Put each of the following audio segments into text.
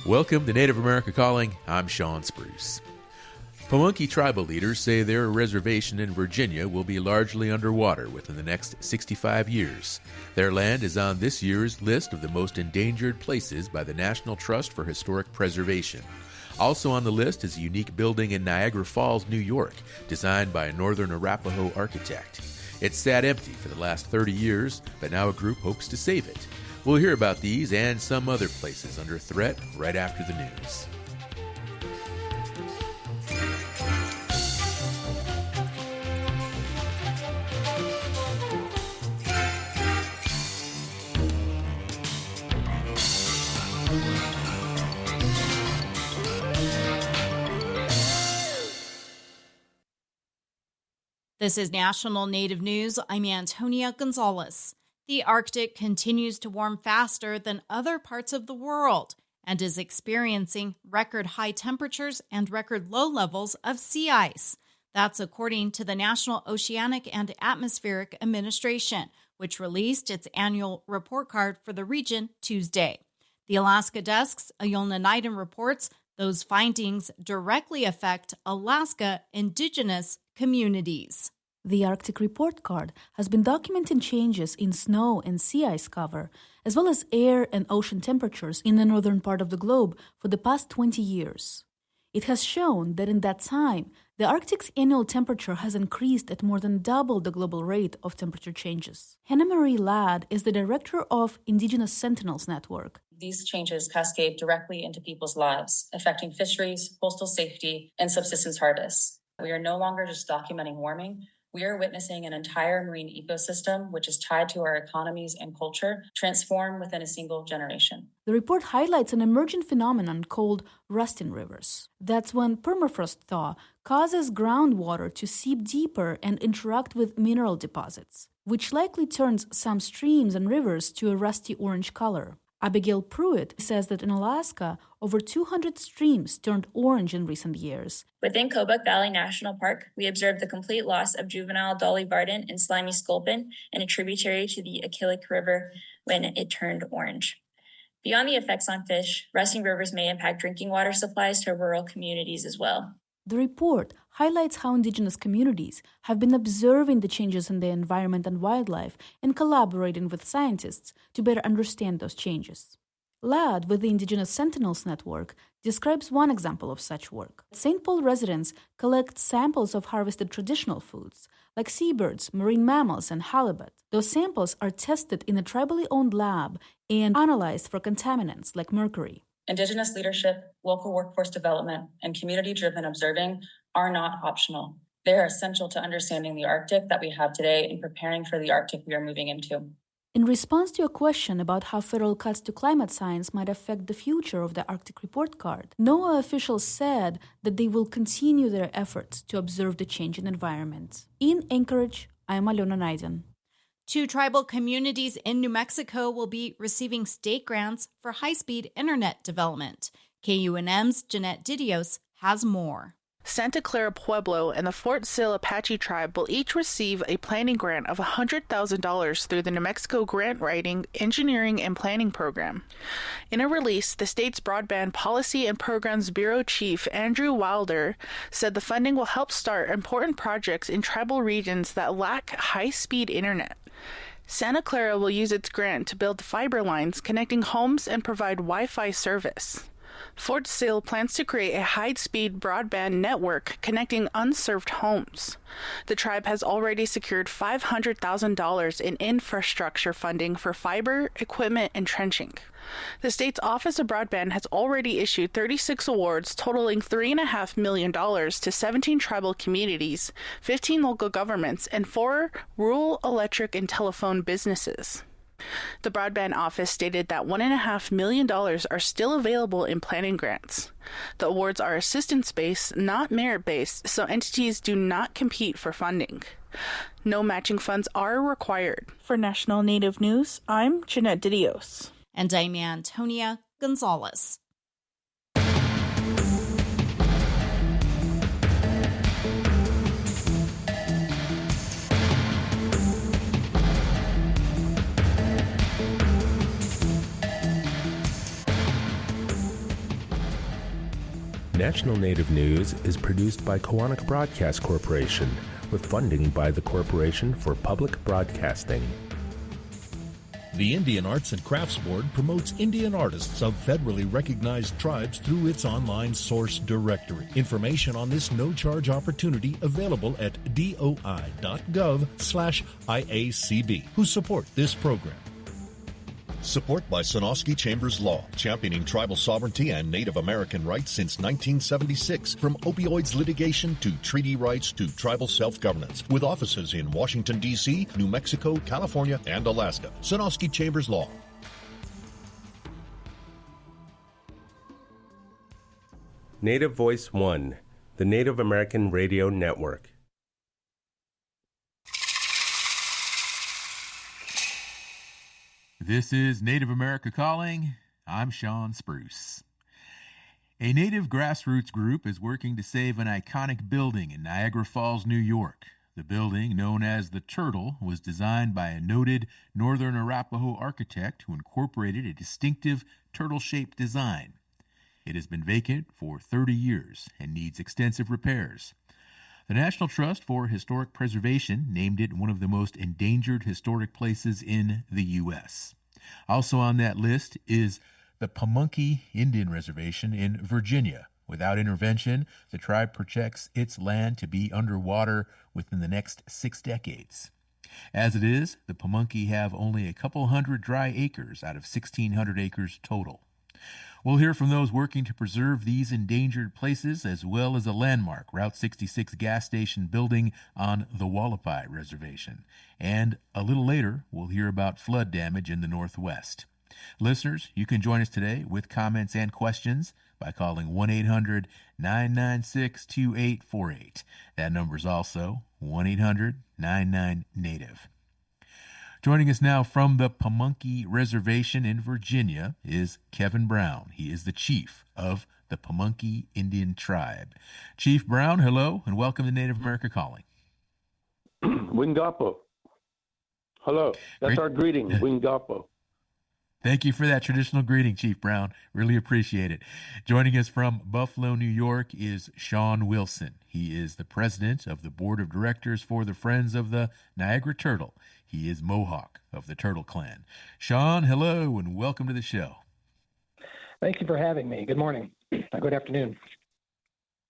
Welcome to Native America Calling. I'm Sean Spruce. Pamunkey tribal leaders say their reservation in Virginia will be largely underwater within the next 65 years. Their land is on this year's list of the most endangered places by the National Trust for Historic Preservation. Also on the list is a unique building in Niagara Falls, New York, designed by a Northern Arapaho architect. It's sat empty for the last 30 years, but now a group hopes to save it. We'll hear about these and some other places under threat right after the news. This is National Native News. I'm Antonia Gonzalez. The Arctic continues to warm faster than other parts of the world and is experiencing record high temperatures and record low levels of sea ice. That's according to the National Oceanic and Atmospheric Administration, which released its annual report card for the region Tuesday. The Alaska Desk's Ayolna Neiden reports those findings directly affect Alaska Indigenous communities. The Arctic Report Card has been documenting changes in snow and sea ice cover, as well as air and ocean temperatures in the northern part of the globe for the past 20 years. It has shown that in that time, the Arctic's annual temperature has increased at more than double the global rate of temperature changes. Hannah Marie Ladd is the director of Indigenous Sentinels Network. These changes cascade directly into people's lives, affecting fisheries, coastal safety, and subsistence harvests. We are no longer just documenting warming. We are witnessing an entire marine ecosystem, which is tied to our economies and culture, transform within a single generation. The report highlights an emergent phenomenon called rusting rivers. That's when permafrost thaw causes groundwater to seep deeper and interact with mineral deposits, which likely turns some streams and rivers to a rusty orange color. Abigail Pruitt says that in Alaska, over 200 streams turned orange in recent years. Within Kobuk Valley National Park, we observed the complete loss of juvenile Dolly Varden and slimy sculpin in a tributary to the Akillik River when it turned orange. Beyond the effects on fish, rusting rivers may impact drinking water supplies to rural communities as well. The report highlights how Indigenous communities have been observing the changes in the environment and wildlife and collaborating with scientists to better understand those changes. Ladd, with the Indigenous Sentinels Network, describes one example of such work. St. Paul residents collect samples of harvested traditional foods, like seabirds, marine mammals, and halibut. Those samples are tested in a tribally owned lab and analyzed for contaminants like mercury. Indigenous leadership, local workforce development, and community-driven observing are not optional. They are essential to understanding the Arctic that we have today and preparing for the Arctic we are moving into. In response to a question about how federal cuts to climate science might affect the future of the Arctic Report Card, NOAA officials said that they will continue their efforts to observe the changing environment. In Anchorage, I'm Ayolna Neiden. 2 tribal communities in New Mexico will be receiving state grants for high-speed internet development. KUNM's Jeanette Didios has more. Santa Clara Pueblo and the Fort Sill Apache Tribe will each receive a planning grant of $100,000 through the New Mexico Grant Writing, Engineering, and Planning Program. In a release, the state's Broadband Policy and Programs Bureau Chief Andrew Wilder said the funding will help start important projects in tribal regions that lack high-speed internet. Santa Clara will use its grant to build fiber lines connecting homes and provide Wi-Fi service. Fort Sill plans to create a high-speed broadband network connecting unserved homes. The tribe has already secured $500,000 in infrastructure funding for fiber, equipment, and trenching. The state's Office of Broadband has already issued 36 awards totaling $3.5 million to 17 tribal communities, 15 local governments, and 4 rural electric and telephone businesses. The Broadband Office stated that $1.5 million are still available in planning grants. The awards are assistance-based, not merit-based, so entities do not compete for funding. No matching funds are required. For National Native News, I'm Jeanette Didios. And I'm Antonia Gonzalez. National Native News is produced by Koahnic Broadcast Corporation with funding by the Corporation for Public Broadcasting. The Indian Arts and Crafts Board promotes Indian artists of federally recognized tribes through its online source directory. Information on this no-charge opportunity available at doi.gov/IACB, who support this program. Support by Sonosky Chambers Law, championing tribal sovereignty and Native American rights since 1976, from opioids litigation to treaty rights to tribal self-governance, with offices in Washington, D.C., New Mexico, California, and Alaska. Sonosky Chambers Law. Native Voice One, the Native American Radio Network. This is Native America Calling. I'm Sean Spruce. A Native grassroots group is working to save an iconic building in Niagara Falls, New York. The building, known as the Turtle, was designed by a noted Northern Arapaho architect who incorporated a distinctive turtle-shaped design. It has been vacant for 30 years and needs extensive repairs. The National Trust for Historic Preservation named it one of the most endangered historic places in the U.S. Also on that list is the Pamunkey Indian Reservation in Virginia. Without intervention, the tribe projects its land to be underwater within the next 6 decades. As it is, the Pamunkey have only a couple hundred dry acres out of 1,600 acres total. We'll hear from those working to preserve these endangered places, as well as a landmark Route 66 gas station building on the Wallapai Reservation. And a little later, we'll hear about flood damage in the Northwest. Listeners, you can join us today with comments and questions by calling 1-800-996-2848. That number is also 1-800-99-NATIVE. Joining us now from the Pamunkey Reservation in Virginia is Kevin Brown. He is the chief of the Pamunkey Indian Tribe. Chief Brown, hello, and welcome to Native America Calling. Wingapo. Hello. That's Great. Our greeting, Wingapo. Thank you for that traditional greeting, Chief Brown. Really appreciate it. Joining us from Buffalo, New York is Sean Wilson. He is the president of the board of directors for the Friends of the Niagara Turtle. He is Mohawk of the Turtle Clan. Sean, hello, and welcome to the show. Thank you for having me. Good morning. Good afternoon.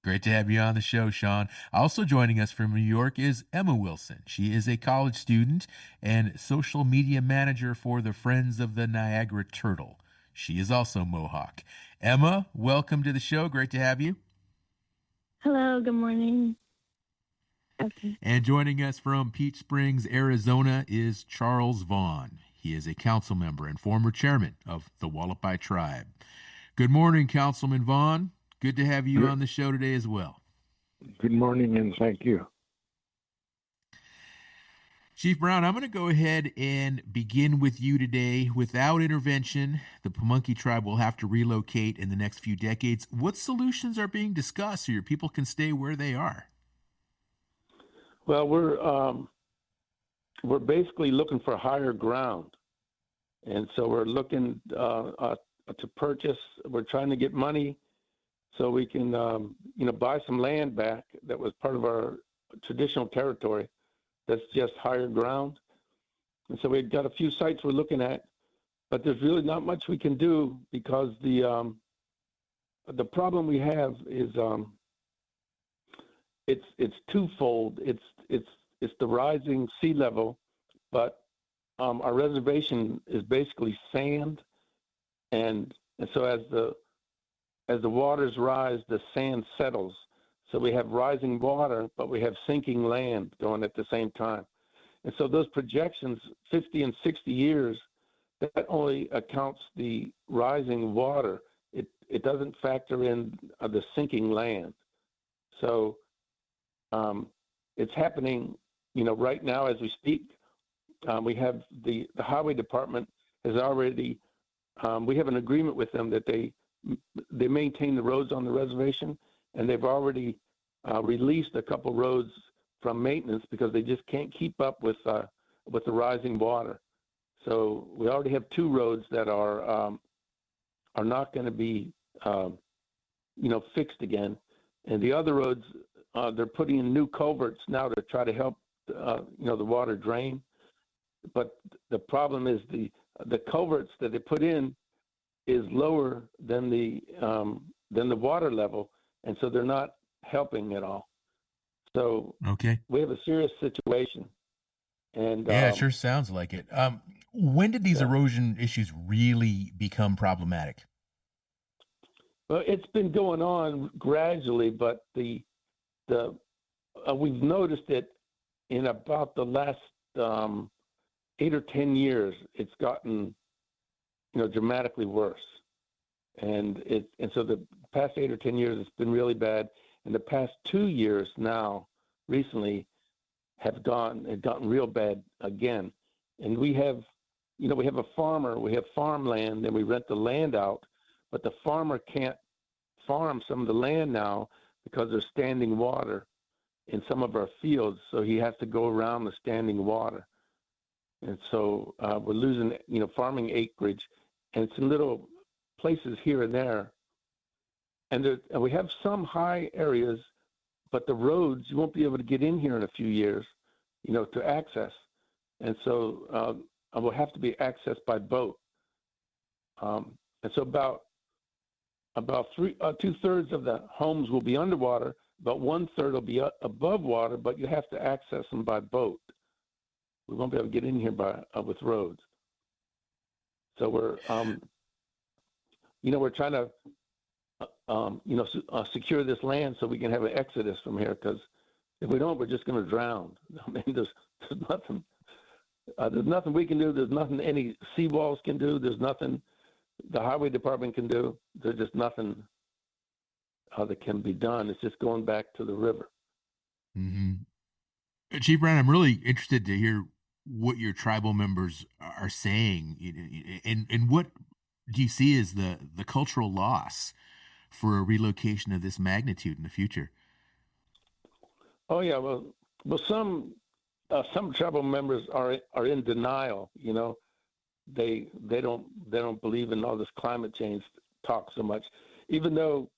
Great to have you on the show, Sean. Also joining us from New York is Emma Wilson. She is a college student and social media manager for the Friends of the Niagara Turtle. She is also Mohawk. Emma, welcome to the show. Great to have you. Hello, good morning. Okay. And joining us from Peach Springs, Arizona is Charles Vaughn. He is a council member and former chairman of the Wallapai Tribe. Good morning, Councilman Vaughn. Good to have you on the show today as well. Good morning, and thank you. Chief Brown, I'm going to go ahead and begin with you today. Without intervention, the Pamunkey Tribe will have to relocate in the next few decades. What solutions are being discussed so your people can stay where they are? Well, we're basically looking for higher ground, and so we're looking to purchase. We're trying to get money so we can, buy some land back that was part of our traditional territory. That's just higher ground, and so we've got a few sites we're looking at, but there's really not much we can do because the problem we have is it's twofold. It's the rising sea level, but our reservation is basically sand, and so as the waters rise, the sand settles. So we have rising water, but we have sinking land going at the same time. And so those projections, 50 and 60 years, that only accounts the rising water. It doesn't factor in the sinking land. So it's happening, right now as we speak. We have the highway department has already, we have an agreement with them that they maintain the roads on the reservation, and they've already released a couple roads from maintenance because they just can't keep up with the rising water. So we already have 2 roads that are not going to be fixed again. And the other roads, they're putting in new culverts now to try to help, the water drain. But the problem is the culverts that they put in is lower than the water level, and so they're not helping at all. So Okay. we have a serious situation. And Yeah, it sure sounds like it. When did these erosion issues really become problematic? Well, it's been going on gradually, but we've noticed it in about the last 8 or 10 years. It's gotten dramatically worse, and so the past 8 or 10 years it's been really bad. And the past 2 years now, recently, have gotten real bad again. And we have a farmer, we have farmland, and we rent the land out, but the farmer can't farm some of the land now because there's standing water in some of our fields, so he has to go around the standing water. And so we're losing, farming acreage, and it's in little places here and there. And we have some high areas, but the roads, you won't be able to get in here in a few years, to access. And so it will have to be accessed by boat. And so about 2/3 of the homes will be underwater, about 1/3 will be above water, but you have to access them by boat. We won't be able to get in here with roads. So we're trying to secure this land so we can have an exodus from here, because if we don't, we're just going to drown. I mean, there's nothing we can do. There's nothing any seawalls can do. There's nothing the highway department can do. There's just nothing that can be done. It's just going back to the river. Mm-hmm. Chief Brown, I'm really interested to hear what your tribal members are saying, and what do you see as the cultural loss for a relocation of this magnitude in the future? Oh yeah, well, some tribal members are in denial. They don't believe in all this climate change talk so much, even though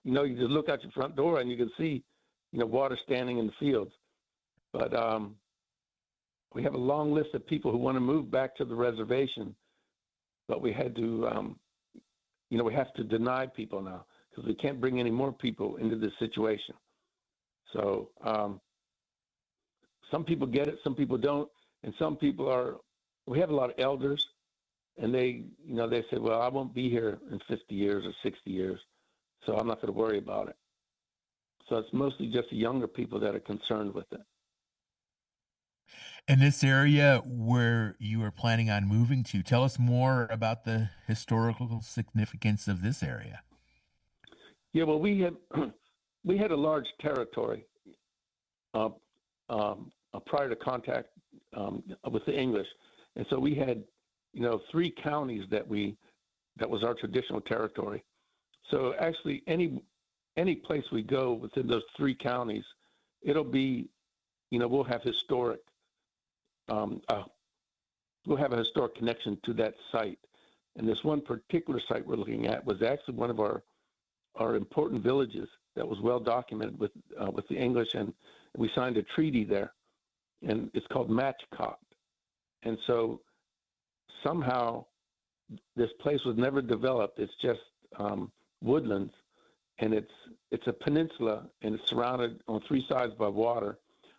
you just look out your front door and you can see water standing in the fields. But we have a long list of people who want to move back to the reservation, but we had to we have to deny people now because we can't bring any more people into this situation. So some people get it, some people don't, and some people we have a lot of elders, and they say, well, I won't be here in 50 years or 60 years, so I'm not going to worry about it. So it's mostly just the younger people that are concerned with it. In this area where you are planning on moving to, tell us more about the historical significance of this area. Yeah, well, we had a large territory prior to contact with the English, and so we had 3 counties that was our traditional territory. So actually, any place we go within those 3 counties, it'll be we'll have historic. We'll have a historic connection to that site. And this one particular site we're looking at was actually one of our important villages that was well documented with the English, and we signed a treaty there, and it's called Matchcott. And so somehow this place was never developed. It's just woodlands, and it's a peninsula, and it's surrounded on 3 sides by water.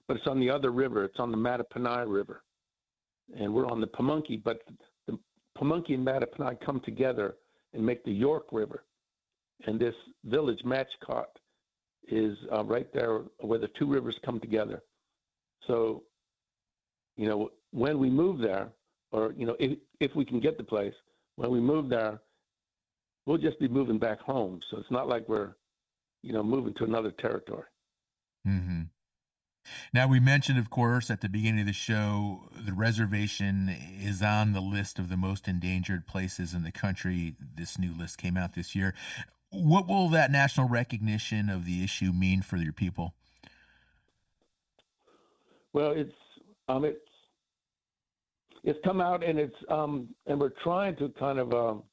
But it's on the other river. It's on the Mattaponi River. And we're on the Pamunkey, but the Pamunkey and Mattaponi come together and make the York River. And this village, Matchcott, is right there where the 2 rivers come together. So, when we move there, or, if we can get the place, when we move there, we'll just be moving back home. So it's not like we're, moving to another territory. Mm-hmm. Now, we mentioned, of course, at the beginning of the show, the reservation is on the list of the most endangered places in the country. This new list came out this year. What will that national recognition of the issue mean for your people? Well, it's come out, and and we're trying to kind of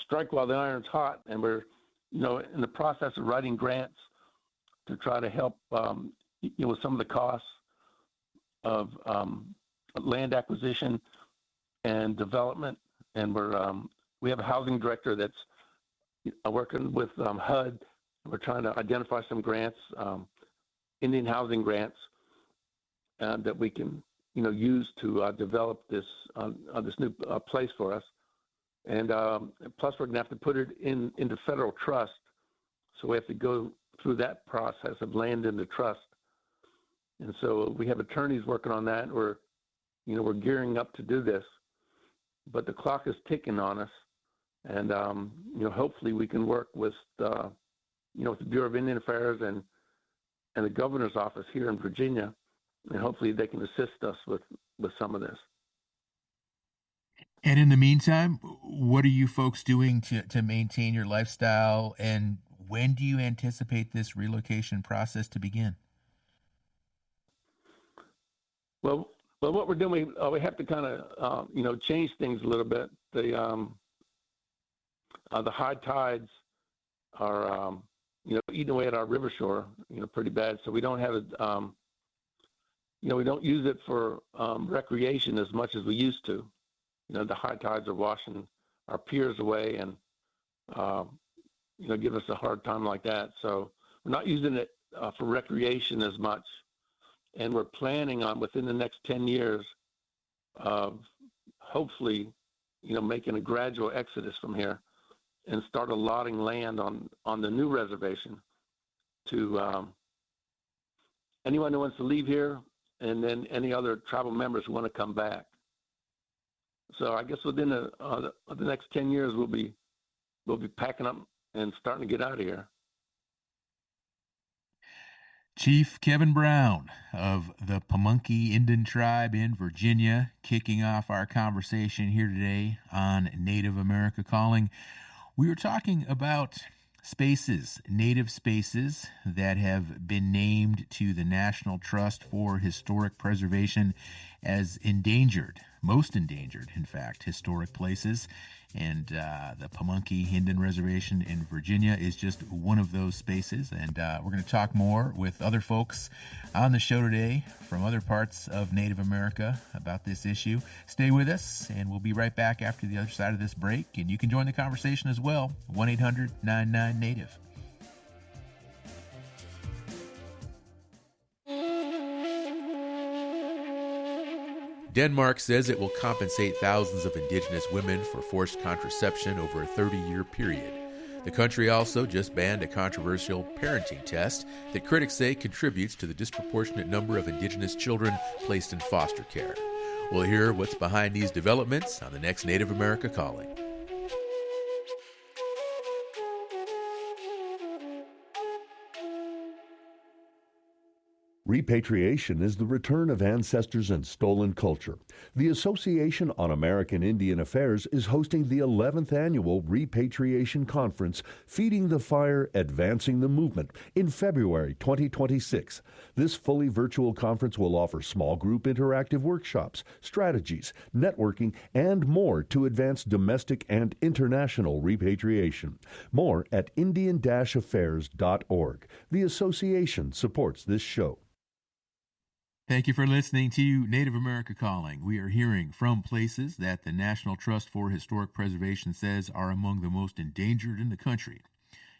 strike while the iron's hot, and we're, in the process of writing grants to try to help, with some of the costs of land acquisition and development. And we have a housing director that's working with HUD. We're trying to identify some grants, Indian housing grants, that we can, use to develop this new place for us. And plus, we're going to have to put it into federal trust. So we have to go through that process of land into trust. And so we have attorneys working on that. We're gearing up to do this, but the clock is ticking on us. And, hopefully we can work with, with the Bureau of Indian Affairs and the governor's office here in Virginia, and hopefully they can assist us with some of this. And in the meantime, what are you folks doing to maintain your lifestyle, and when do you anticipate this relocation process to begin? Well, what we're doing, we have to kind of, change things a little bit. The high tides are, eating away at our river shore, pretty bad. So we don't have it, we don't use it for recreation as much as we used to. The high tides are washing our piers away and, give us a hard time like that. So we're not using it for recreation as much. And we're planning on, within the next 10 years, of hopefully, making a gradual exodus from here and start allotting land on the new reservation to anyone who wants to leave here, and then any other tribal members who want to come back. So I guess within the next 10 years, we'll be packing up and starting to get out of here. Chief Kevin Brown of the Pamunkey Indian Tribe in Virginia, kicking off our conversation here today on Native America Calling. We were talking about spaces, native spaces that have been named to the National Trust for Historic Preservation as endangered, most endangered, in fact, historic places. And the Pamunkey Indian Reservation in Virginia is just one of those spaces. And we're going to talk more with other folks on the show today from other parts of Native America about this issue. Stay with us, and we'll be right back after the other side of this break. And you can join the conversation as well, 1-800-99-NATIVE. Denmark says it will compensate thousands of indigenous women for forced contraception over a 30-year period. The country also just banned a controversial parenting test that critics say contributes to the disproportionate number of indigenous children placed in foster care. We'll hear what's behind these developments on the next Native America Calling. Repatriation is the return of ancestors and stolen culture. The Association on American Indian Affairs is hosting the 11th annual Repatriation Conference, Feeding the Fire, Advancing the Movement, in February 2026. This fully virtual conference will offer small group interactive workshops, strategies, networking, and more to advance domestic and international repatriation. More at Indian-Affairs.org. The association supports this show. Thank you for listening to Native America Calling. We are hearing from places that the National Trust for Historic Preservation says are among the most endangered in the country.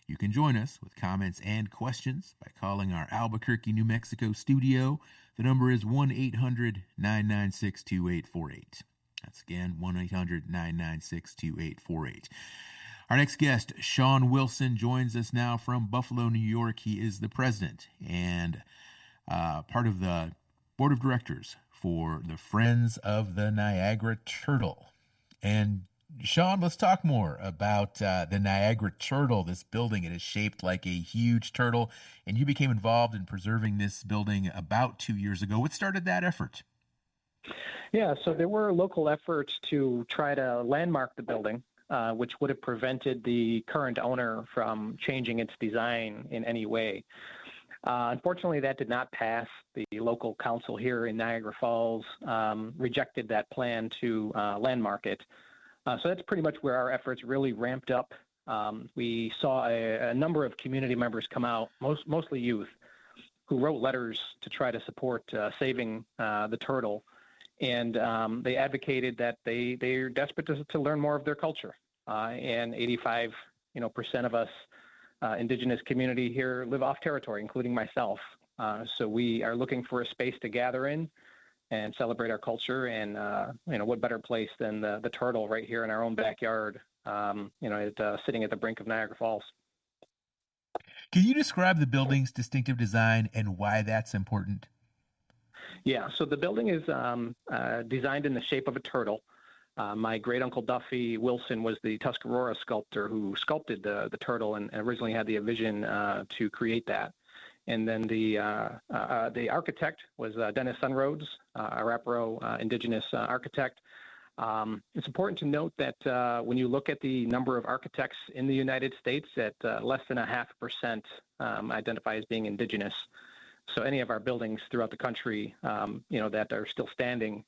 You can join us with comments and questions by calling our Albuquerque, New Mexico studio. The number is 1-800-996-2848. That's again 1-800-996-2848. Our next guest, Sean Wilson, joins us now from Buffalo, New York. He is the president and part of the board of directors for the Friends of the Niagara Turtle. And Sean, let's talk more about the Niagara Turtle, this building. It is shaped like a huge turtle, and you became involved in preserving this building about 2 years ago. What started that effort? Yeah, so there were local efforts to try to landmark the building, which would have prevented the current owner from changing its design in any way. Unfortunately, that did not pass. The local council here in Niagara Falls rejected that plan to landmark it. So that's pretty much where our efforts really ramped up. We saw a number of community members come out, mostly youth, who wrote letters to try to support saving the turtle. And they advocated that they're desperate to learn more of their culture. And 85% of us indigenous community here live off territory, including myself. So we are looking for a space to gather in and celebrate our culture. And what better place than the turtle right here in our own backyard, sitting at the brink of Niagara Falls. Can you describe the building's distinctive design and why that's important? Yeah, so the building is designed in the shape of a turtle. My great uncle Duffy Wilson was the Tuscarora sculptor who sculpted the turtle and originally had the vision to create that. And then the architect was Dennis Sunroads, Arapaho indigenous architect. It's important to note that when you look at the number of architects in the United States, that less than 0.5% identify as being indigenous. So any of our buildings throughout the country, that are still standing,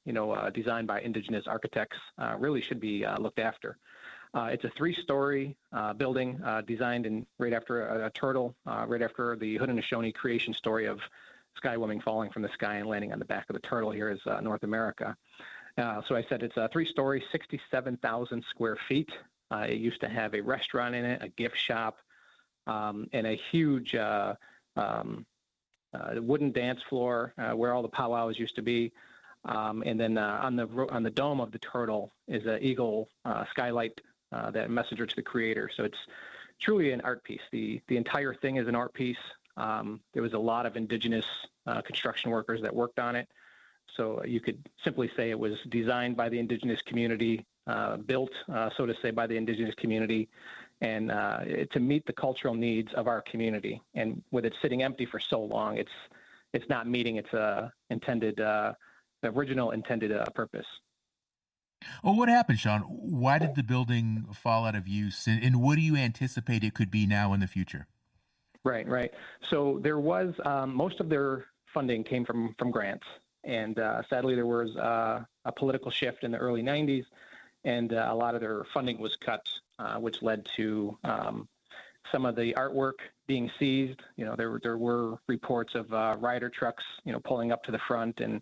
designed by indigenous architects, really should be looked after. It's a 3-story building designed right after a turtle, right after the Haudenosaunee creation story of sky woman falling from the sky and landing on the back of the turtle here is North America. So I said it's a 3-story, 67,000 square feet. It used to have a restaurant in it, a gift shop, and a huge wooden dance floor where all the powwows used to be. And then on the dome of the turtle is an eagle skylight, that messenger to the creator. So it's truly an art piece. The entire thing is an art piece. There was a lot of indigenous construction workers that worked on it. So you could simply say it was designed by the indigenous community, built, so to say, by the indigenous community, and to meet the cultural needs of our community. And with it sitting empty for so long, it's not meeting its original intended purpose. Well, what happened, Sean? Why did the building fall out of use, and what do you anticipate it could be now in the future? Right. So there was most of their funding came from grants, and sadly there was a political shift in the early 90s, and a lot of their funding was cut, which led to some of the artwork being seized. There were reports of rider trucks, pulling up to the front, and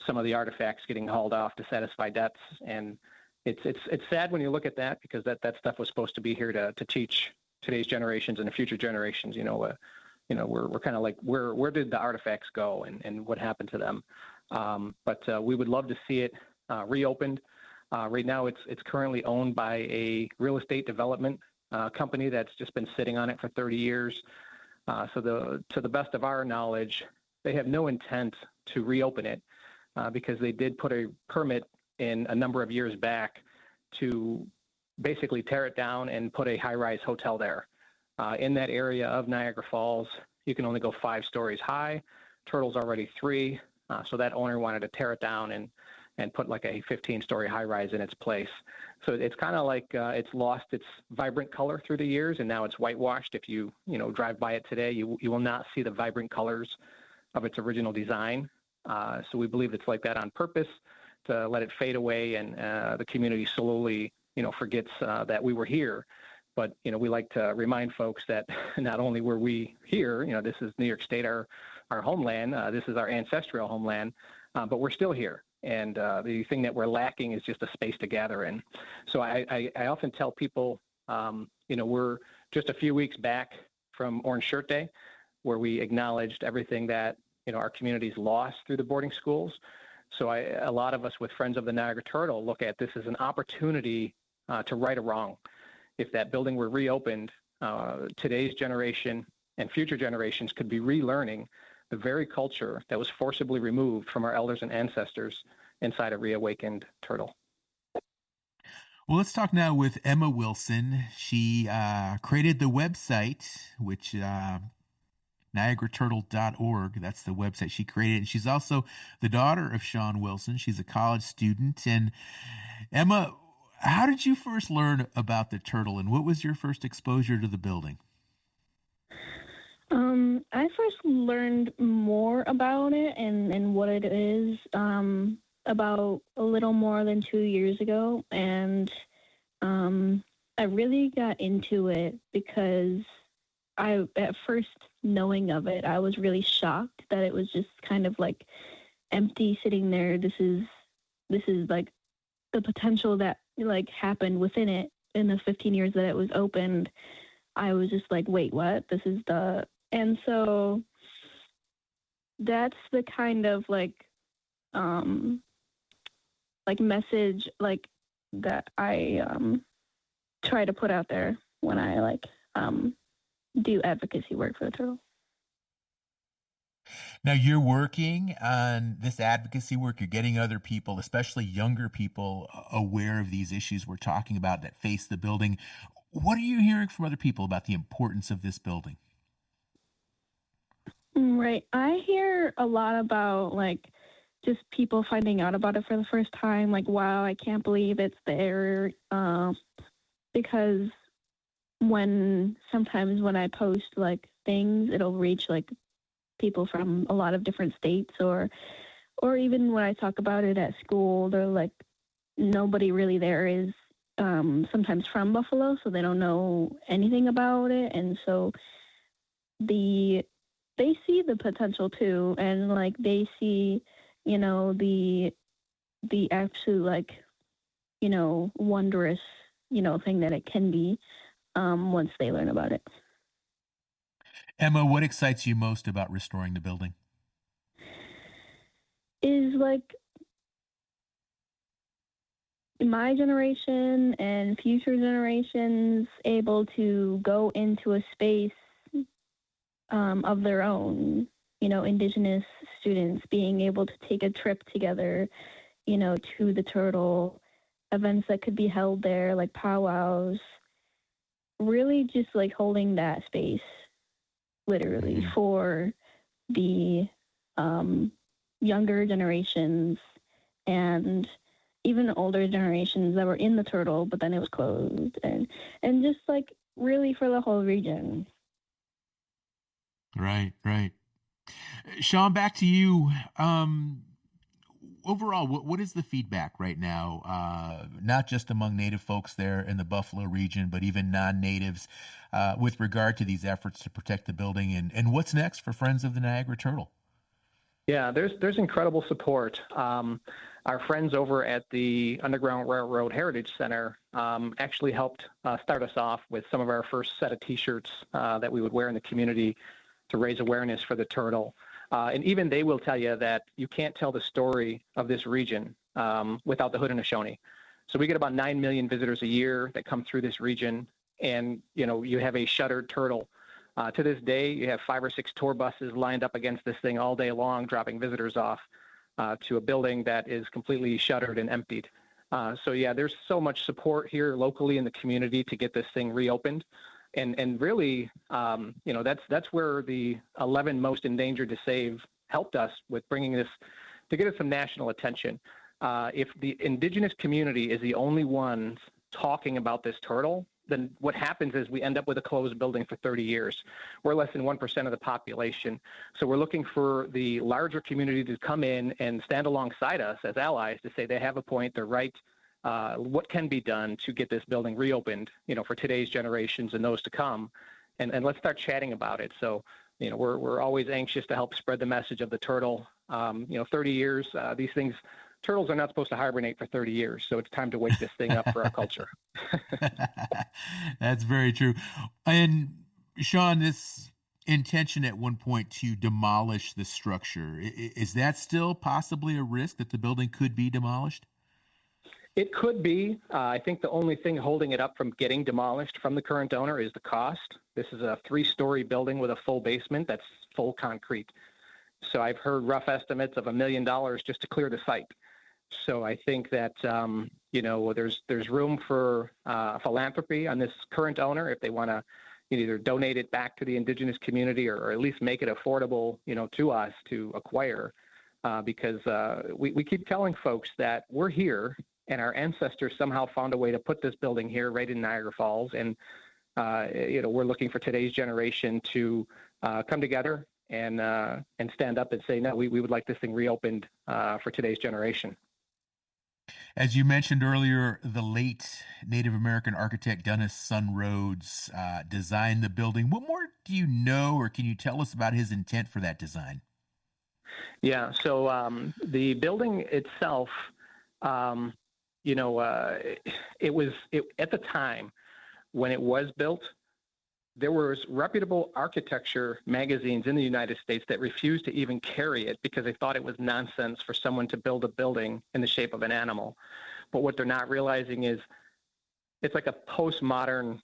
some of the artifacts getting hauled off to satisfy debts. And it's sad when you look at that, because that stuff was supposed to be here to teach today's generations and the future generations. We're kind of like, where did the artifacts go and what happened to them? But we would love to see it reopened. Right now, it's currently owned by a real estate development company that's just been sitting on it for 30 years. So to the best of our knowledge, they have no intent to reopen it because they did put a permit in a number of years back to basically tear it down and put a high-rise hotel there. In that area of Niagara Falls, you can only go 5 stories high. Turtle's already 3, so that owner wanted to tear it down and put like a 15-story high-rise in its place. So it's kind of like it's lost its vibrant color through the years, and now it's whitewashed. If you drive by it today, you will not see the vibrant colors of its original design. So we believe it's like that on purpose, to let it fade away, and the community slowly forgets that we were here. But we like to remind folks that not only were we here, this is New York State, our homeland, this is our ancestral homeland, but we're still here. And the thing that we're lacking is just a space to gather in. So I often tell people, we're just a few weeks back from Orange Shirt Day, where we acknowledged everything that our communities lost through the boarding schools. So a lot of us with Friends of the Niagara Turtle look at this as an opportunity to right a wrong. If that building were reopened, today's generation and future generations could be relearning the very culture that was forcibly removed from our elders and ancestors inside a reawakened turtle. Well, let's talk now with Emma Wilson. She created the website, which NiagaraTurtle.org. That's the website she created. And she's also the daughter of Sean Wilson. She's a college student. And Emma, how did you first learn about the turtle, and what was your first exposure to the building? I first learned more about it and what it is about a little more than 2 years ago. And I really got into it because at first knowing of it, I was really shocked that it was just kind of like empty sitting there. This is like the potential that like happened within it in the 15 years that it was opened. I was just like, wait, what? And so that's the kind of like message like that I try to put out there when I do advocacy work for the turtle. Now, you're working on this advocacy work. You're getting other people, especially younger people, aware of these issues we're talking about that face the building. What are you hearing from other people about the importance of this building? Right. I hear a lot about just people finding out about it for the first time. Like, wow, I can't believe it's there. Because sometimes when I post things, it'll reach people from a lot of different states, or even when I talk about it at school, they're like, nobody really there is sometimes from Buffalo, so they don't know anything about it. And so they see the potential too, and they see, the absolute wondrous, thing that it can be once they learn about it. Emma, what excites you most about restoring the building? Is my generation and future generations able to go into a space of their own, Indigenous students being able to take a trip together, to the turtle, events that could be held there, like powwows, really just holding that space, literally, for the younger generations and even older generations that were in the turtle, but then it was closed, and just really for the whole region. Right. Sean, back to you. Overall, what is the feedback right now, not just among Native folks there in the Buffalo region, but even non-Natives, with regard to these efforts to protect the building, and what's next for Friends of the Niagara Turtle? Yeah, there's incredible support. Our friends over at the Underground Railroad Heritage Center actually helped start us off with some of our first set of T-shirts that we would wear in the community to raise awareness for the turtle. And even they will tell you that you can't tell the story of this region without the Haudenosaunee. So we get about 9 million visitors a year that come through this region, and you have a shuttered turtle. To this day, you have 5 or 6 tour buses lined up against this thing all day long, dropping visitors off to a building that is completely shuttered and emptied. So yeah, there's so much support here locally in the community to get this thing reopened. And really, that's where the 11 Most Endangered to Save helped us with bringing this to get us some national attention. If the Indigenous community is the only ones talking about this turtle, then what happens is we end up with a closed building for 30 years. We're less than 1% of the population. So we're looking for the larger community to come in and stand alongside us as allies to say they have a point, they're right. What can be done to get this building reopened, for today's generations and those to come, and let's start chatting about it. So, we're always anxious to help spread the message of the turtle. 30 years, turtles are not supposed to hibernate for 30 years, so it's time to wake this thing up for our culture. That's very true. And Sean, this intention at one point to demolish the structure, is that still possibly a risk that the building could be demolished? It could be. I think the only thing holding it up from getting demolished from the current owner is the cost. This is a 3-story building with a full basement that's full concrete. So I've heard rough estimates of $1 million just to clear the site. So I think that, there's room for philanthropy on this current owner if they want to either donate it back to the Indigenous community or at least make it affordable, to us to acquire. Because we keep telling folks that we're here and our ancestors somehow found a way to put this building here right in Niagara Falls. And, we're looking for today's generation to come together and stand up and say, no, we would like this thing reopened for today's generation. As you mentioned earlier, the late Native American architect Dennis Sun Rhodes designed the building. What more do you know, or can you tell us about his intent for that design? Yeah, so the building itself, it was at the time when it was built, there was reputable architecture magazines in the United States that refused to even carry it because they thought it was nonsense for someone to build a building in the shape of an animal. But what they're not realizing is it's like a postmodern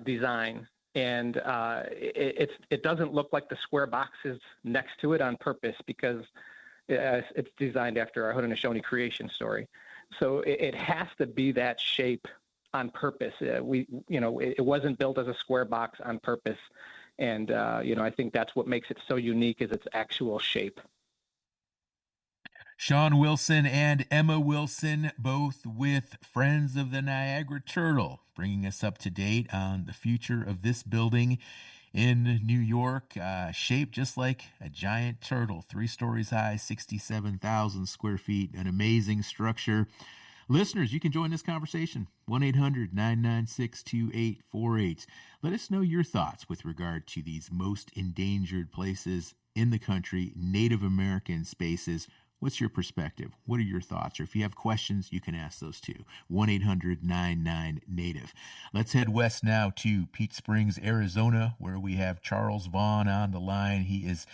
design, and it doesn't look like the square boxes next to it on purpose because it's designed after our Haudenosaunee creation story. So it has to be that shape on purpose. It wasn't built as a square box on purpose. And, I think that's what makes it so unique is its actual shape. Sean Wilson and Emma Wilson, both with Friends of the Niagara Turtle, bringing us up to date on the future of this building in New York, shaped just like a giant turtle, 3 stories high, 67,000 square feet, an amazing structure. Listeners, you can join this conversation, 1-800-996-2848. Let us know your thoughts with regard to these most endangered places in the country, Native American spaces. What's your perspective? What are your thoughts? Or if you have questions, you can ask those too. 1-800-99-NATIVE. Let's head west now to Peach Springs, Arizona, where we have Charles Vaughn on the line. He is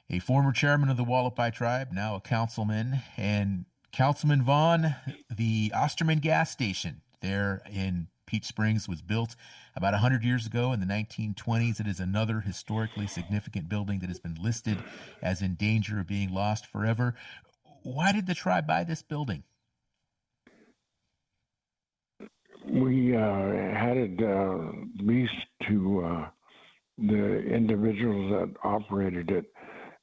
a former chairman of the Wallapai tribe, now a councilman. And Councilman Vaughn, the Osterman gas station there in Peach Springs was built about 100 years ago in the 1920s. It is another historically significant building that has been listed as in danger of being lost forever. Why did the tribe buy this building? We had it leased to the individuals that operated it,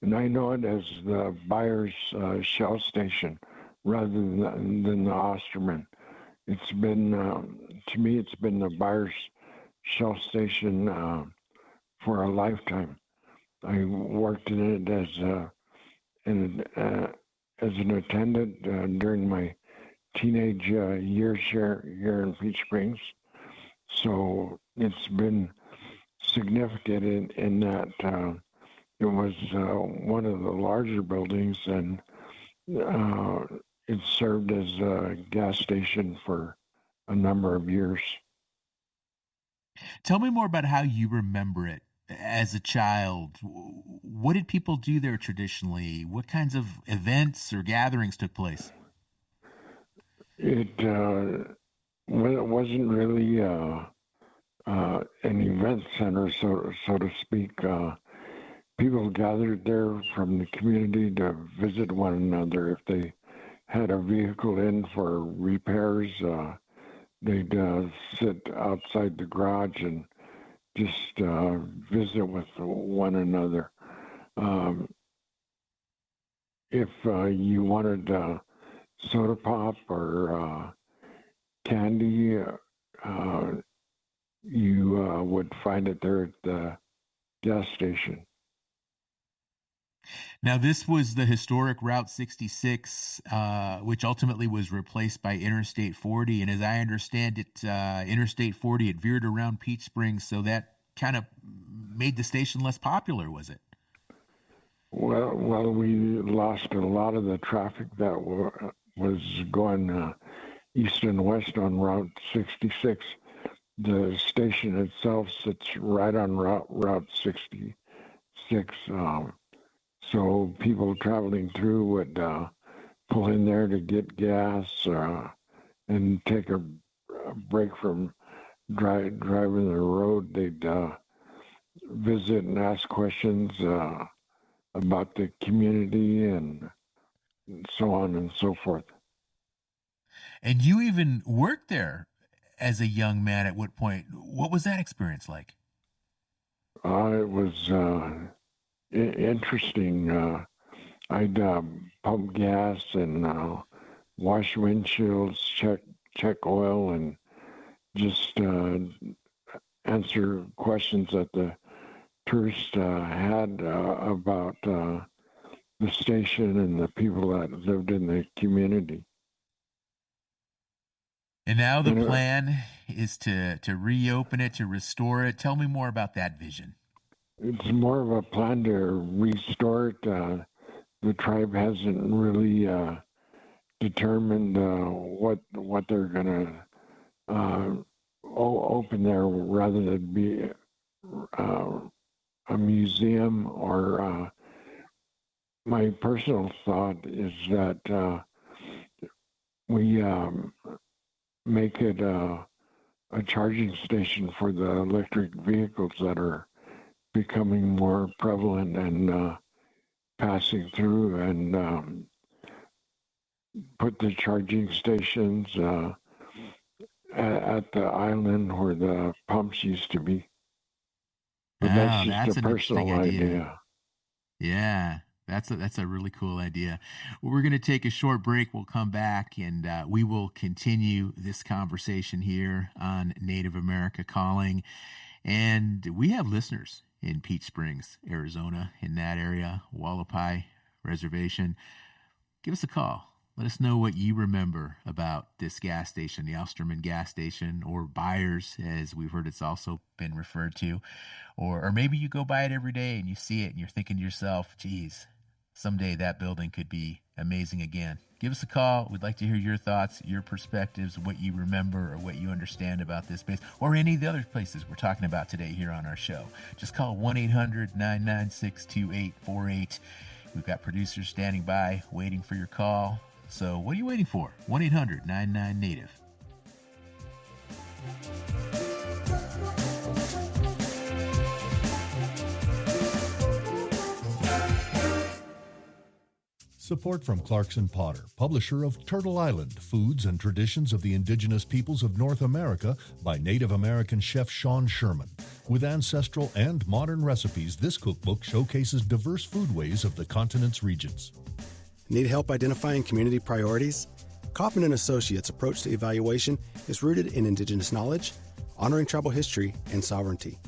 and I know it as the Buyers Shell Station rather than the Osterman. It's been, to me, it's been the Buyers Shell Station for a lifetime. I worked in it as an attendant during my teenage years here in Peach Springs. So it's been significant in that it was one of the larger buildings, and it served as a gas station for a number of years. Tell me more about how you remember it as a child. What did people do there traditionally? What kinds of events or gatherings took place? It wasn't really an event center, so to speak. People gathered there from the community to visit one another. If they had a vehicle in for repairs, they'd sit outside the garage and just visit with one another. If you wanted soda pop or candy, you would find it there at the gas station. Now, this was the historic Route 66, which ultimately was replaced by Interstate 40. And as I understand it, Interstate 40 had veered around Peach Springs, so that kind of made the station less popular, was it? Well, we lost a lot of the traffic that was going east and west on Route 66. The station itself sits right on Route 66. So people traveling through would pull in there to get gas and take a break from driving the road. They'd visit and ask questions about the community and so on and so forth. And you even worked there as a young man at what point? What was that experience like? It was interesting. I'd pump gas and wash windshields, check oil, and just answer questions that the tourists had about the station and the people that lived in the community. And now the plan is to reopen it, to restore it. Tell me more about that vision. It's more of a plan to restore it. The tribe hasn't really determined what they're going to open there, rather than be a museum. Or my personal thought is that we make it a charging station for the electric vehicles that are becoming more prevalent and passing through, and put the charging stations at the island where the pumps used to be. But that's just a personal idea. Yeah. That's a really cool idea. Well, we're going to take a short break. We'll come back and we will continue this conversation here on Native America Calling. And we have listeners in Peach Springs, Arizona, in that area, Wallapai Reservation. Give us a call. Let us know what you remember about this gas station, the Osterman gas station, or Byers, as we've heard it's also been referred to. Or maybe you go by it every day and you see it and you're thinking to yourself, geez, someday that building could be amazing again. Give us a call. We'd like to hear your thoughts, your perspectives, what you remember or what you understand about this place, or any of the other places we're talking about today here on our show. Just call 1-800-996-2848. We've got producers standing by waiting for your call. So what are you waiting for? 1-800-99-NATIVE. Support from Clarkson Potter, publisher of Turtle Island, Foods and Traditions of the Indigenous Peoples of North America by Native American chef Sean Sherman. With ancestral and modern recipes, this cookbook showcases diverse foodways of the continent's regions. Need help identifying community priorities? Kaufman & Associates' approach to evaluation is rooted in Indigenous knowledge, honoring tribal history, and sovereignty.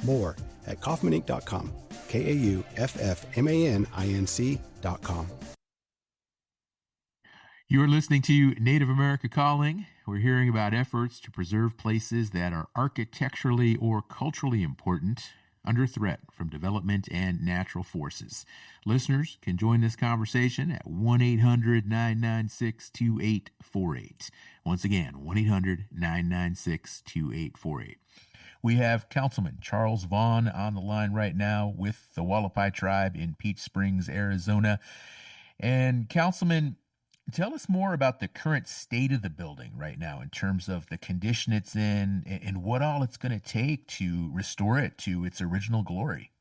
More at KaufmanInc.com, KAUFFMANINC.com. You are listening to Native America Calling. We're hearing about efforts to preserve places that are architecturally or culturally important, under threat from development and natural forces. Listeners can join this conversation at 1-800-996-2848. Once again, 1-800-996-2848. We have Councilman Charles Vaughn on the line right now with the Wallapai tribe in Peach Springs, Arizona. And Councilman, tell us more about the current state of the building right now in terms of the condition it's in and what all it's going to take to restore it to its original glory.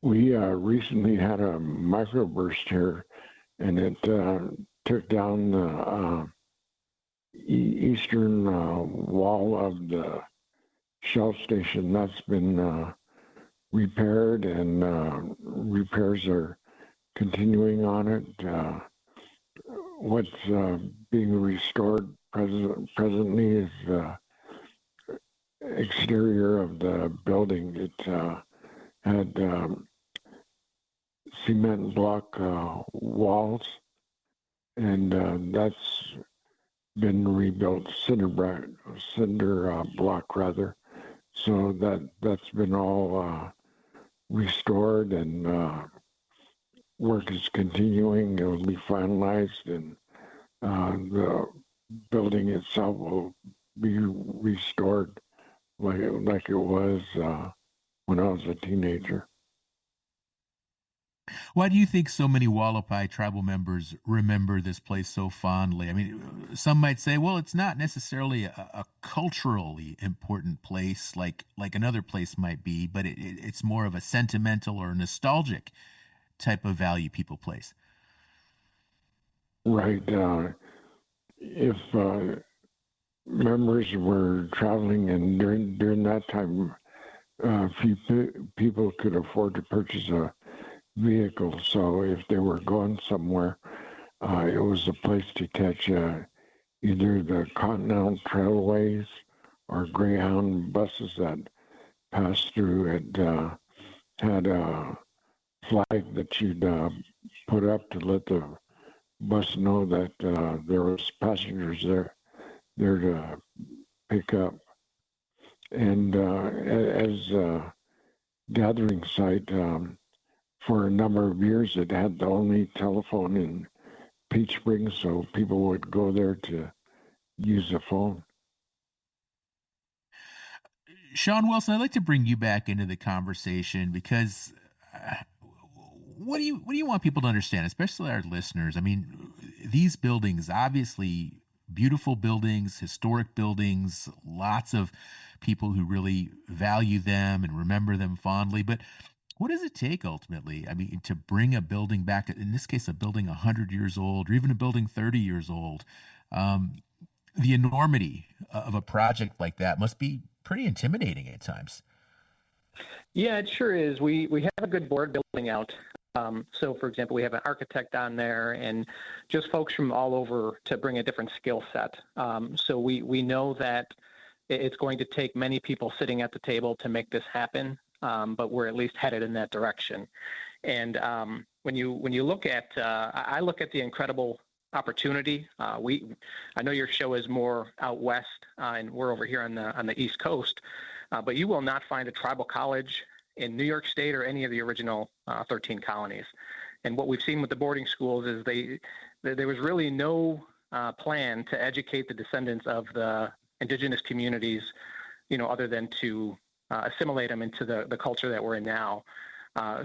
We recently had a microburst here, and it took down the eastern wall of the Shell station. That's been repaired, and repairs are continuing on it. What's being restored presently is the exterior of the building. It had cement block walls, and that's been rebuilt, cinder block rather. So that's been all restored, and work is continuing. It will be finalized, and the building itself will be restored like it was when I was a teenager. Why do you think so many Wallapai tribal members remember this place so fondly? I mean, some might say, well, it's not necessarily a culturally important place like another place might be, but it's more of a sentimental or nostalgic type of value people place. Right. If members were traveling, and during that time, few people could afford to purchase a vehicle. So if they were going somewhere, it was a place to catch either the Continental Trailways or Greyhound buses that passed through. It had a flag that you'd put up to let the bus know that there was passengers there to pick up. And as a gathering site, for a number of years, it had the only telephone in Peach Springs, so people would go there to use the phone. Sean Wilson, I'd like to bring you back into the conversation because what do you want people to understand, especially our listeners? I mean, these buildings, obviously beautiful buildings, historic buildings, lots of people who really value them and remember them fondly. But what does it take ultimately? I mean, to bring a building back, in this case, a building 100 years old, or even a building 30 years old, the enormity of a project like that must be pretty intimidating at times. Yeah, it sure is. We have a good board building out. So, for example, we have an architect on there and just folks from all over to bring a different skill set. So we know that it's going to take many people sitting at the table to make this happen, but we're at least headed in that direction. And when you look at, I look at the incredible opportunity. I know your show is more out west, and we're over here on the East Coast, but you will not find a tribal college in New York State or any of the original 13 colonies. And what we've seen with the boarding schools is there was really no plan to educate the descendants of the indigenous communities, other than to assimilate them into the culture that we're in now.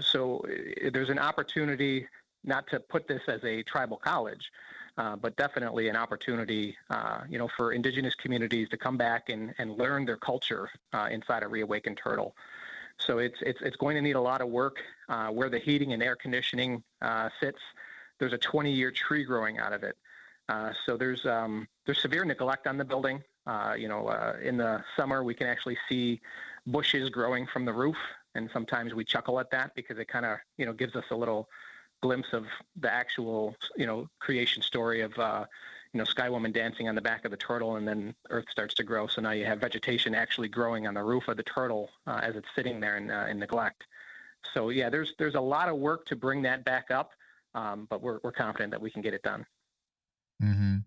So there's an opportunity not to put this as a tribal college, but definitely an opportunity, for indigenous communities to come back and learn their culture inside a reawakened turtle. So it's going to need a lot of work. Where the heating and air conditioning sits, there's a 20-year tree growing out of it. So there's severe neglect on the building. In the summer, we can actually see bushes growing from the roof, and sometimes we chuckle at that because it kind of, gives us a little glimpse of the actual, creation story of, Sky Woman dancing on the back of the turtle, and then Earth starts to grow. So now you have vegetation actually growing on the roof of the turtle as it's sitting there in neglect. So yeah, there's a lot of work to bring that back up, but we're confident that we can get it done. Mm-hmm.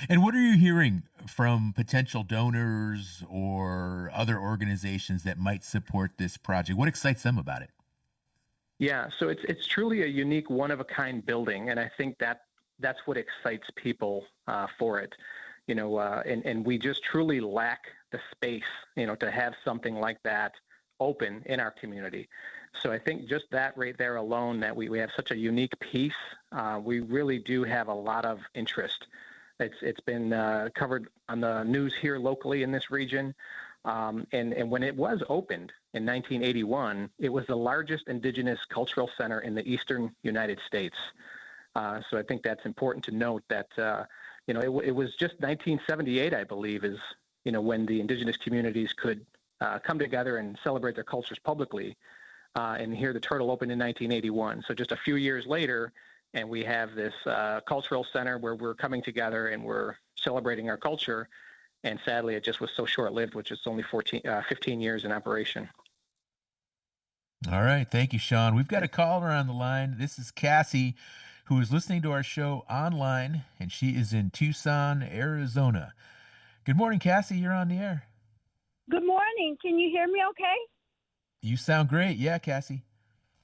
And what are you hearing from potential donors or other organizations that might support this project? What excites them about it? Yeah, so it's truly a unique, one-of-a-kind building, and I think that's what excites people for it. And we just truly lack the space, to have something like that open in our community. So I think just that right there alone, that we have such a unique piece, we really do have a lot of interest. It's been covered on the news here locally in this region. And when it was opened in 1981, it was the largest indigenous cultural center in the eastern United States. So I think that's important to note that, it was just 1978, I believe, is, when the indigenous communities could come together and celebrate their cultures publicly. And here the turtle opened in 1981. So just a few years later, and we have this cultural center where we're coming together and we're celebrating our culture. And sadly, it just was so short-lived, which is only 15 years in operation. All right. Thank you, Sean. We've got a caller on the line. This is Cassie, who is listening to our show online, and she is in Tucson, Arizona. Good morning, Cassie. You're on the air. Good morning. Can you hear me okay? You sound great. Yeah, Cassie.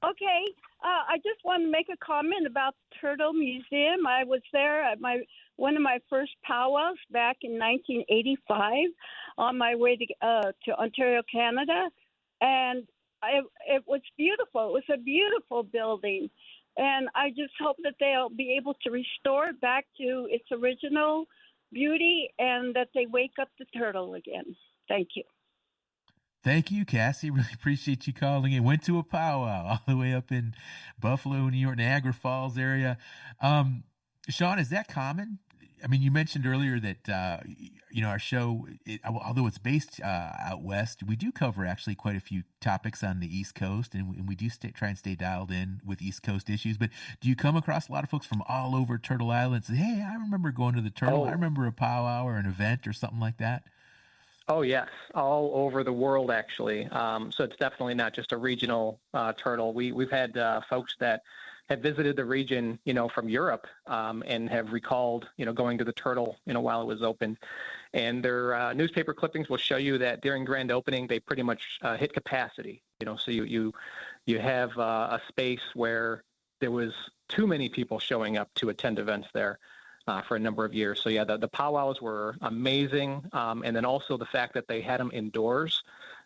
Okay. I just want to make a comment about the Turtle Museum. I was there at one of my first powwows back in 1985 on my way to Ontario, Canada, and it was beautiful. It was a beautiful building, and I just hope that they'll be able to restore it back to its original beauty and that they wake up the turtle again. Thank you. Thank you, Cassie. Really appreciate you calling in. Went to a powwow all the way up in Buffalo, New York, Niagara Falls area. Sean, is that common? I mean, you mentioned earlier that, our show, although it's based out west, we do cover actually quite a few topics on the East Coast, and we do try and stay dialed in with East Coast issues. But do you come across a lot of folks from all over Turtle Island say, hey, I remember going to the Turtle. I remember a powwow or an event or something like that? Oh, yes, all over the world, actually. So it's definitely not just a regional turtle. We've had folks that have visited the region, from Europe, and have recalled, going to the Turtle, while it was open. And their newspaper clippings will show you that during grand opening, they pretty much hit capacity. So you have a space where there was too many people showing up to attend events there for a number of years. So yeah, the powwows were amazing, and then also the fact that they had them indoors.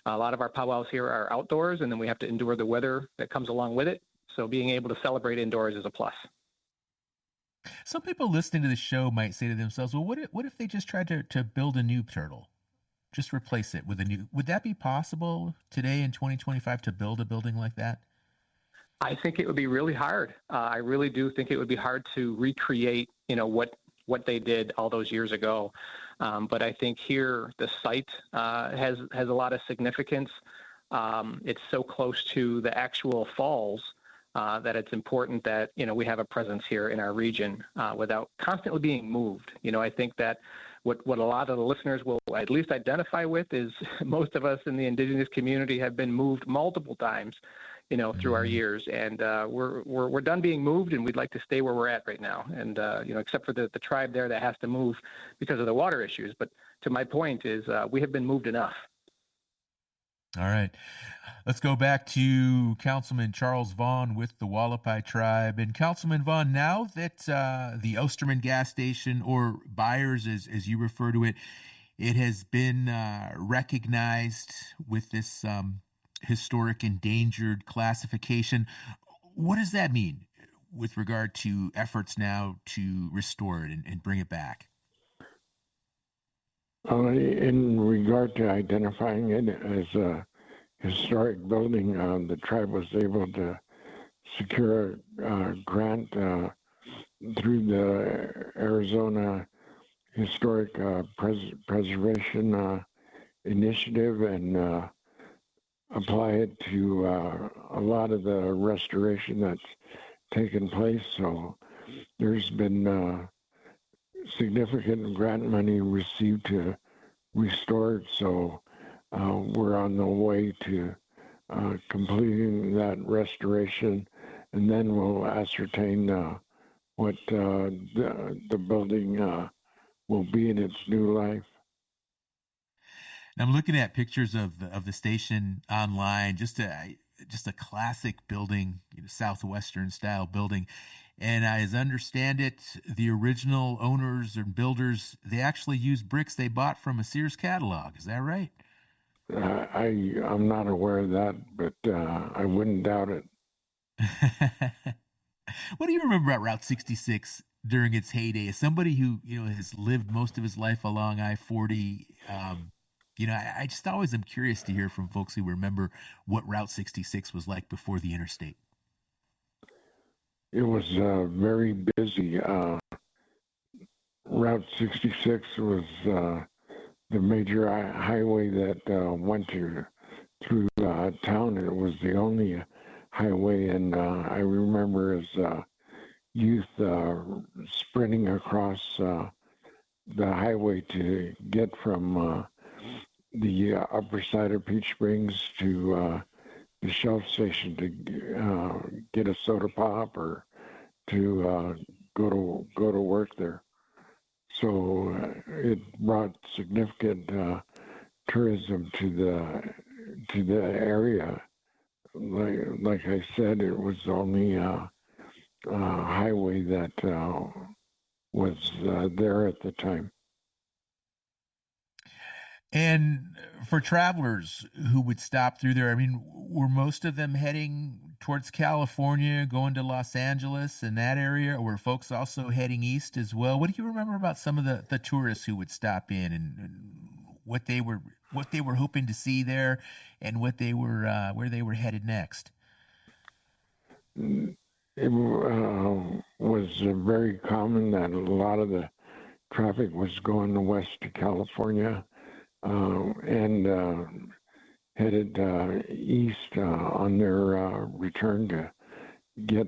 A lot of our powwows here are outdoors, and then we have to endure the weather that comes along with it. So being able to celebrate indoors is a plus. Some people listening to the show might say to themselves, well, what if they just tried to build a new turtle? Just replace it with a new. Would that be possible today in 2025 to build a building like that? I think it would be really hard. I really do think it would be hard to recreate, what they did all those years ago. But I think here the site has a lot of significance. It's so close to the actual falls that it's important that, we have a presence here in our region without constantly being moved. I think that what a lot of the listeners will at least identify with is most of us in the Indigenous community have been moved multiple times, through our years, and we're done being moved, and we'd like to stay where we're at right now. And except for the tribe there that has to move because of the water issues. But to my point is we have been moved enough. All right. Let's go back to Councilman Charles Vaughn with the Wallapai Tribe. And Councilman Vaughn, now that the Osterman gas station, or Byers as you refer to it, it has been recognized with this historic endangered classification, what does that mean with regard to efforts now to restore it and bring it back? In regard to identifying it as a historic building, the tribe was able to secure a grant through the Arizona Historic Preservation Initiative and apply it to a lot of the restoration that's taken place. So there's been significant grant money received to restore it. So we're on the way to completing that restoration, and then we'll ascertain what the building will be in its new life. I'm looking at pictures of the station online, just a classic building, Southwestern style building. And as I understand it, the original owners and builders, they actually used bricks they bought from a Sears catalog. Is that right? I'm not aware of that, but I wouldn't doubt it. What do you remember about Route 66 during its heyday? As somebody who has lived most of his life along I-40, I just always am curious to hear from folks who remember what Route 66 was like before the interstate. It was very busy. Route 66 was the major highway that went through town. It was the only highway, and I remember as youth sprinting across the highway to get from the upper side of Peach Springs to the Shell station to get a soda pop or to go to work there. So it brought significant tourism to the area. Like I said, it was only a highway that was there at the time. And for travelers who would stop through there, were most of them heading towards California, going to Los Angeles and that area, or were folks also heading east as well? What do you remember about some of the tourists who would stop in and what they were hoping to see there, and what they were where they were headed next? It was very common that a lot of the traffic was going west to California. And headed east on their return to get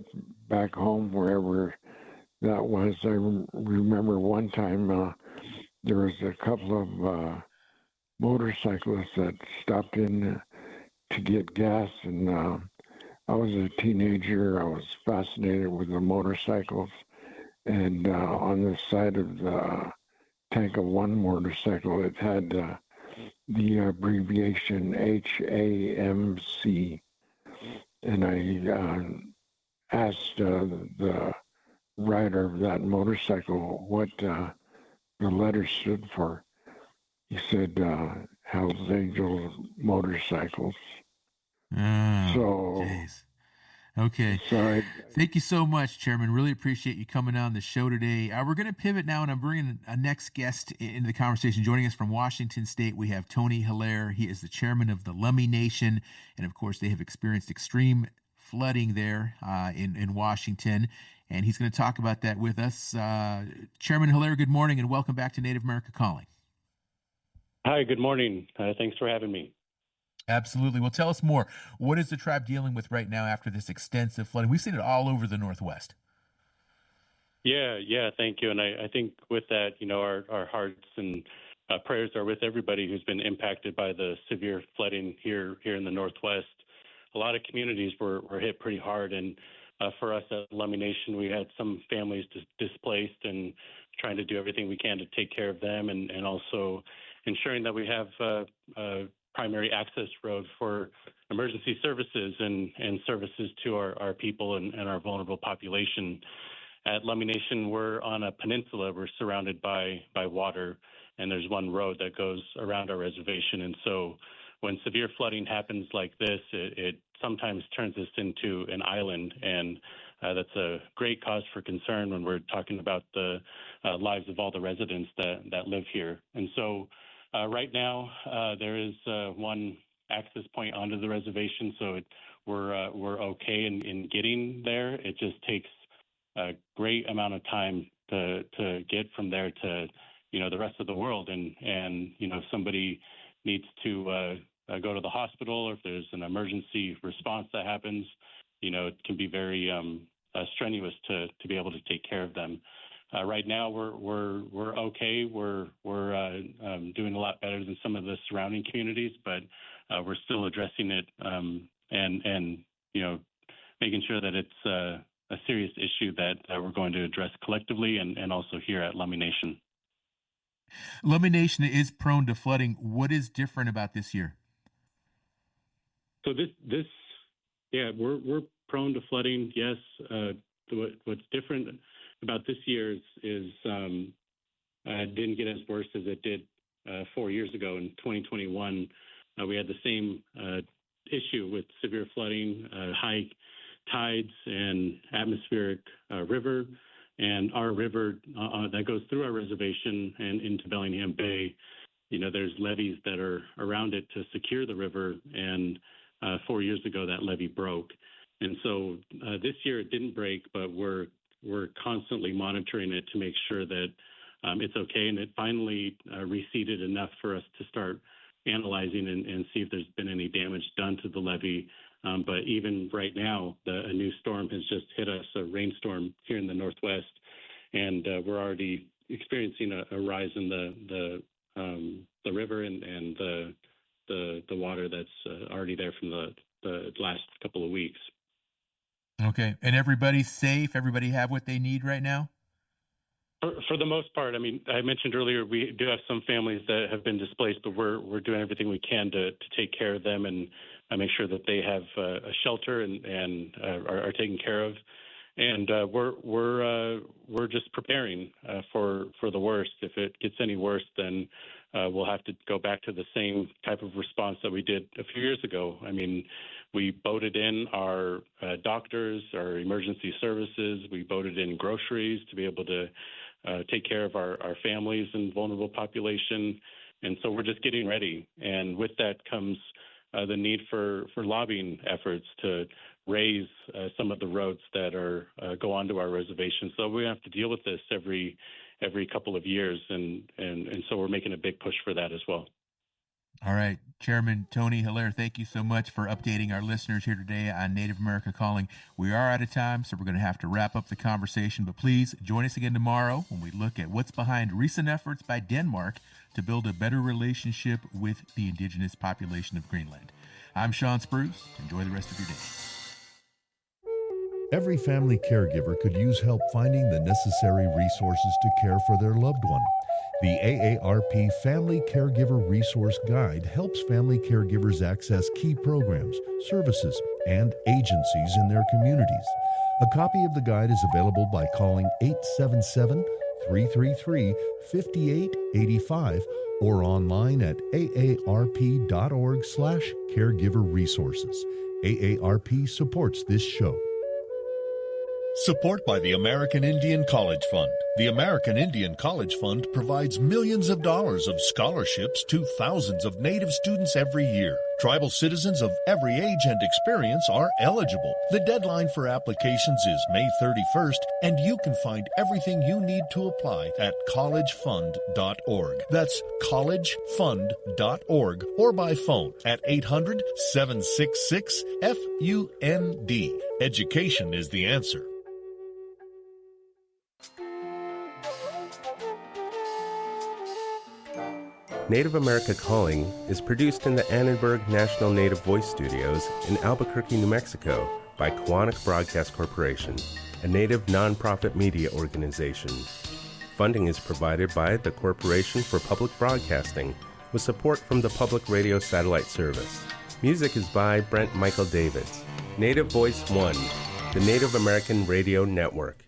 back home, wherever that was. I remember one time there was a couple of motorcyclists that stopped in to get gas, and I was a teenager. I was fascinated with the motorcycles. And on the side of the tank of one motorcycle, it had the abbreviation HAMC. And I asked the rider of that motorcycle what the letters stood for. He said, Hell's Angels Motorcycles. Geez. Okay. So Thank you so much, Chairman. Really appreciate you coming on the show today. We're going to pivot now, and I'm bringing a next guest into the conversation. Joining us from Washington State, we have Tony Hilaire. He is the chairman of the Lummi Nation, and of course, they have experienced extreme flooding there in Washington, and he's going to talk about that with us. Chairman Hilaire, good morning, and welcome back to Native America Calling. Hi, good morning. Thanks for having me. Absolutely. Well, tell us more. What is the tribe dealing with right now after this extensive flooding? We've seen it all over the Northwest. Yeah, thank you. And I think with that, our hearts and prayers are with everybody who's been impacted by the severe flooding here in the Northwest. A lot of communities were hit pretty hard, and for us at Lummi Nation, we had some families displaced and trying to do everything we can to take care of them, and also ensuring that we have primary access road for emergency services and services to our people and our vulnerable population. At Lummi Nation, we're on a peninsula. We're surrounded by water, and there's one road that goes around our reservation. And so when severe flooding happens like this, it sometimes turns us into an island, and that's a great cause for concern when we're talking about the lives of all the residents that live here. And so right now, there is one access point onto the reservation, so we're okay in getting there. It just takes a great amount of time to get from there to the rest of the world, and if somebody needs to go to the hospital, or if there's an emergency response that happens, it can be very strenuous to be able to take care of them. Right now, we're okay. We're doing a lot better than some of the surrounding communities, but we're still addressing it and making sure that it's a serious issue that we're going to address collectively and also here at Lummi Nation. Lummi Nation is prone to flooding. What is different about this year? So we're prone to flooding. Yes. What's different about this year is it didn't get as worse as it did 4 years ago. In 2021, we had the same issue with severe flooding, high tides, and atmospheric river. And our river that goes through our reservation and into Bellingham Bay, there's levees that are around it to secure the river. And 4 years ago, that levee broke. And so this year it didn't break, but we're constantly monitoring it to make sure that it's okay. And it finally receded enough for us to start analyzing and see if there's been any damage done to the levee. But even right now, a new storm has just hit us, a rainstorm here in the Northwest, and we're already experiencing a rise in the river and the water that's already there from the last couple of weeks. Okay, and everybody's safe? Everybody have what they need right now? For the most part. I mean, I mentioned earlier we do have some families that have been displaced, but we're doing everything we can to take care of them and make sure that they have a shelter and are taken care of. And we're just preparing for the worst. If it gets any worse, then we'll have to go back to the same type of response that we did a few years ago. I mean, we boated in our doctors, our emergency services. We boated in groceries to be able to take care of our families and vulnerable population. And so we're just getting ready. And with that comes the need for lobbying efforts to raise some of the roads that go onto our reservation. So we have to deal with this every couple of years. And so we're making a big push for that as well. All right. Chairman Tony Hilaire, thank you so much for updating our listeners here today on Native America Calling. We are out of time, so we're going to have to wrap up the conversation, but please join us again tomorrow when we look at what's behind recent efforts by Denmark to build a better relationship with the indigenous population of Greenland. I'm Sean Spruce. Enjoy the rest of your day. Every family caregiver could use help finding the necessary resources to care for their loved one. The AARP Family Caregiver Resource Guide helps family caregivers access key programs, services, and agencies in their communities. A copy of the guide is available by calling 877-333-5885 or online at aarp.org/caregiverresources. AARP supports this show. Support by the American Indian College Fund. The American Indian College Fund provides millions of dollars of scholarships to thousands of Native students every year. Tribal citizens of every age and experience are eligible. The deadline for applications is May 31st, and you can find everything you need to apply at collegefund.org. That's collegefund.org or by phone at 800-766-FUND. Education is the answer. Native America Calling is produced in the Annenberg National Native Voice Studios in Albuquerque, New Mexico by Koahnic Broadcast Corporation, a Native nonprofit media organization. Funding is provided by the Corporation for Public Broadcasting with support from the Public Radio Satellite Service. Music is by Brent Michael Davids. Native Voice One, the Native American Radio Network.